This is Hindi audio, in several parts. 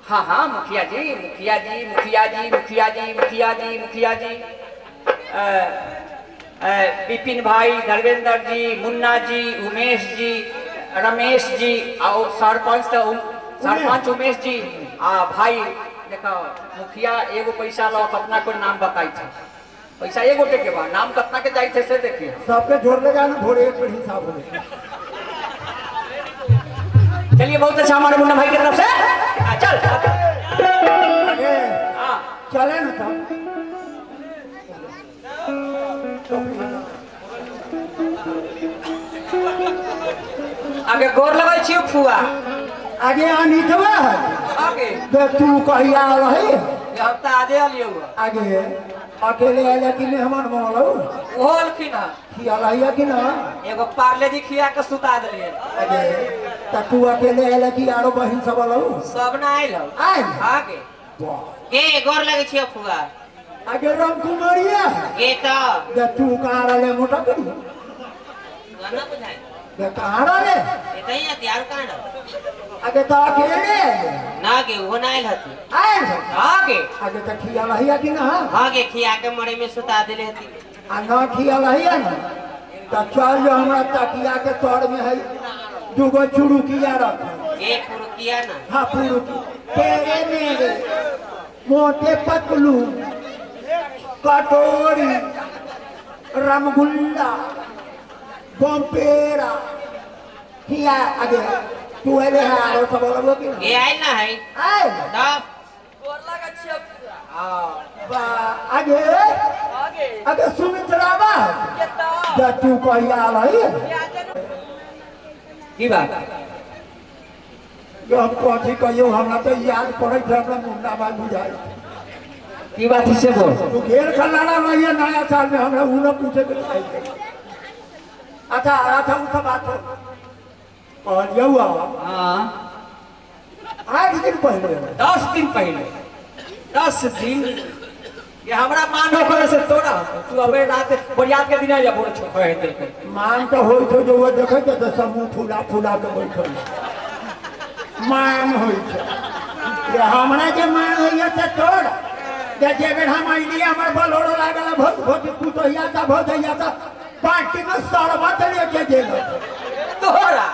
हाँ हाँ मुखिया जी मुखिया जी मुखिया जी मुखिया जी मुखिया जी मुखिया जी विपिन भाई, धर्मेंद्र जी, मुन्ना जी, उमेश जी, रमेश जी और सरपंच उमेश जी। भाई देखो मुखिया एगो पैसा लो कितना को नाम बताई थे। पैसा एगो के बाद नाम कितना के जाई थे से देखिए। सबके जोड़ लेगा ना थोड़े एक हिसाब हो। चलिए बहुत अच्छा हमारे मुन्ना भाई की तरफ से चल आगे चले ना आगे गोर लगा छियो फुआ आगे अनितवा आगे तो तू कहिया रही हम तो आजे आलियो आगे अकेले आले कि मेहमान बोलो ओल की ना खियालाइया कि ना एगो पार्ले जी खिया के सुता दिलिए। आगे त तू अकेले आले कि आरो बहिन सब बोलो सब ना आइल आइल आगे के गोर लगे छियो फुआ आगे राम कुमारिया के तो जे तू कहां रहले मोटा करी गाना बुझाई जे कहां रहले एतई हथियार कांड आगे तो अकेले ना के वो ना आइल हती आइल आगे आगे त खियालाइया कि ना आगे खिया के मरे में सुता दिले हती आ ना खियालाइया ना त चल जो हमरा तकिया के तोड़ में है दुगो चुड़ुकिया रख एक पुरुकिया ना हाँ पुरुकी तेरे मेरे मोटे पतलू कटोरी रमगुल्ला बम्पेरा किया आगे तू है हारो सब बोलो कि ये आइल ना है आए तब गोर लगा छियो बा आगे आगे आगे सुमित्रा बा के तो जब तू कहिया रही की बात जो हम कथी कहियो हमरा तो याद पड़े थे हमरा मुन्ना बाल बुझाई की बात से बोल तू घेर खलाना रही है नया साल में हमरा उ न पूछे के अच्छा अच्छा उस बात और ये हुआ हां 8 दिन पहले 10 दिन पहले 10 दिन ये हमरा मानो करे से तोड़ा तू अबे रात बरियात के दिन या बोल छो है दिल मान तो होई तो जो वो देखे के तो समूह फुला फुला के बैठल मान होई छे ये हमरा के मान होई से तोड़ जे जेबे हम आइली हमर बलोड़ो लागल भोज भोज कुतहिया ता भोजैया ता पार्टी में सरबत लेके गेल तोरा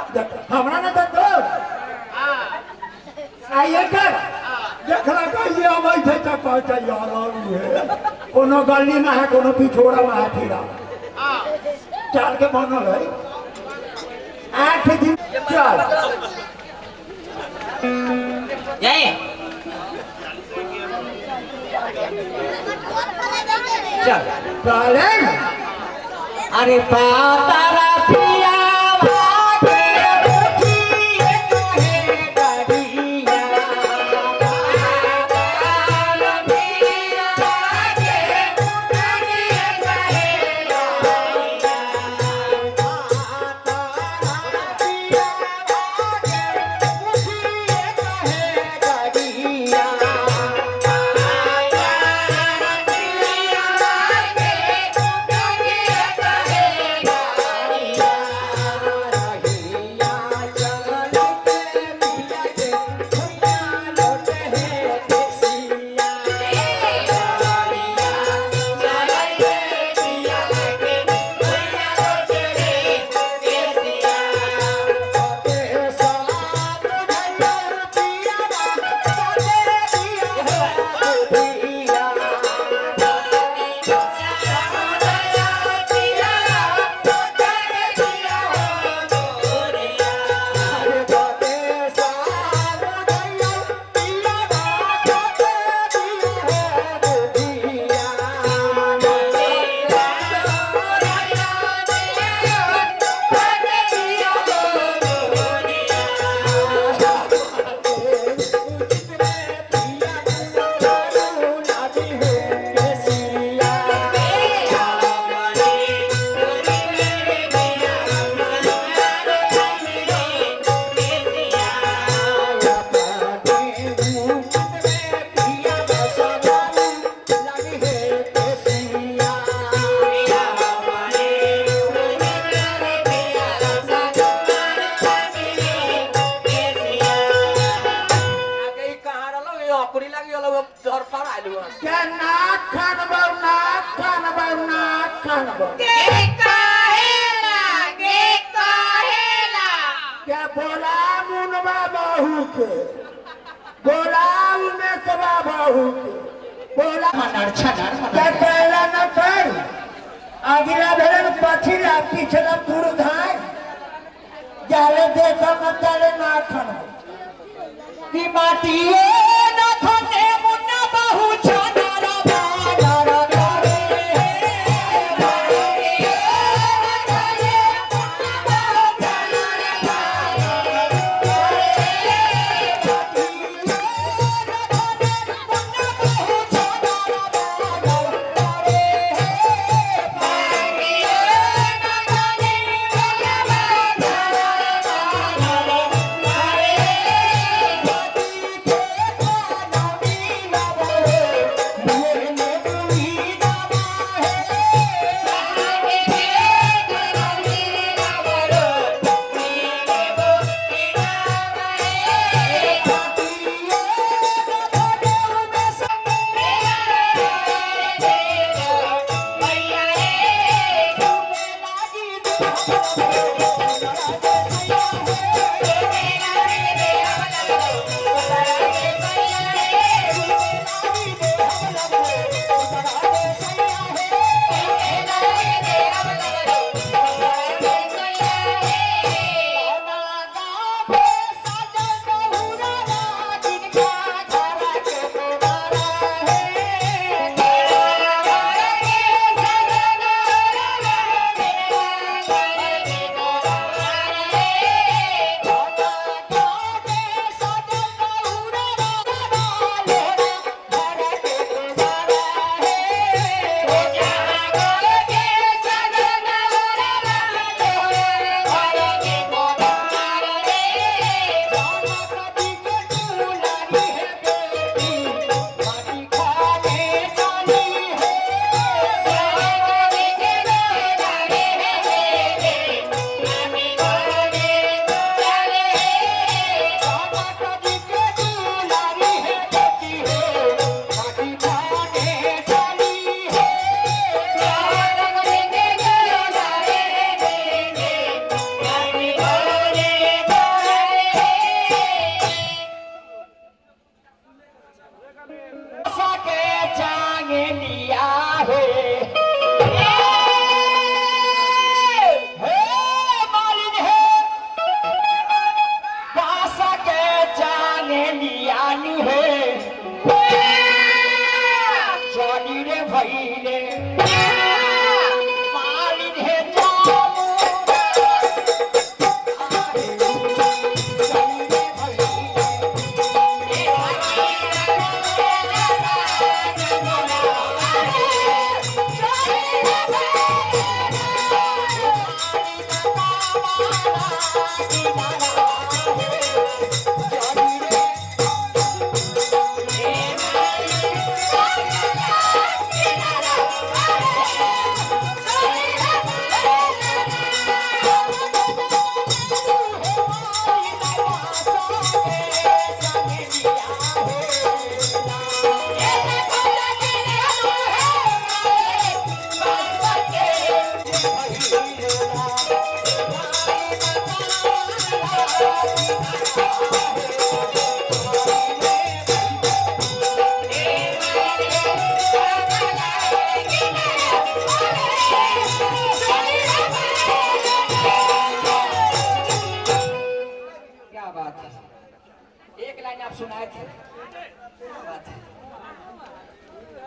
हमरा ना तो तोड़ आइए कर देखला कहिए अबै छै त कहते यार है कोनो गली में है कोनो पिछोड़ा में है फिरा चाल के बनल है 8 दिन चल जाए चल चले अरे पातारा पिया वो दौर पर आलू है क्या नाक खानबो नाक खानबो नाक खानबो क्या बोला मुनवा बहू के बोला में सबा बहू के बोला क्या कहला न कर अगला भेलन पछिला पिछला दूर धाय जाले देखो न चले ना खानबो की माटिए न खने मुन्ना बहू छनारा बानारा करे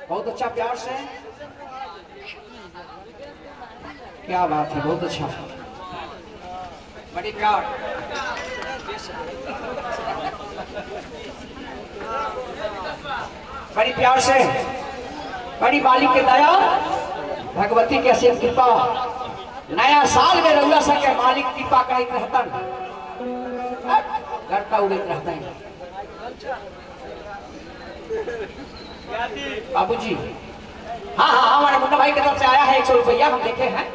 बहुत अच्छा प्यार से क्या बात है, बहुत अच्छा, बड़ी प्यार। बड़ी प्यार से, बड़ी बाली के दया, भगवती के असीम कृपा, नया साल में रउआ सा के मालिक कृपा करत रहतन, घर का उड़त रहता है। बाबूजी, हाँ हाँ, हमारे मुन्ना भाई की तरफ से आया है 100 रुपया, हम देखे हैं।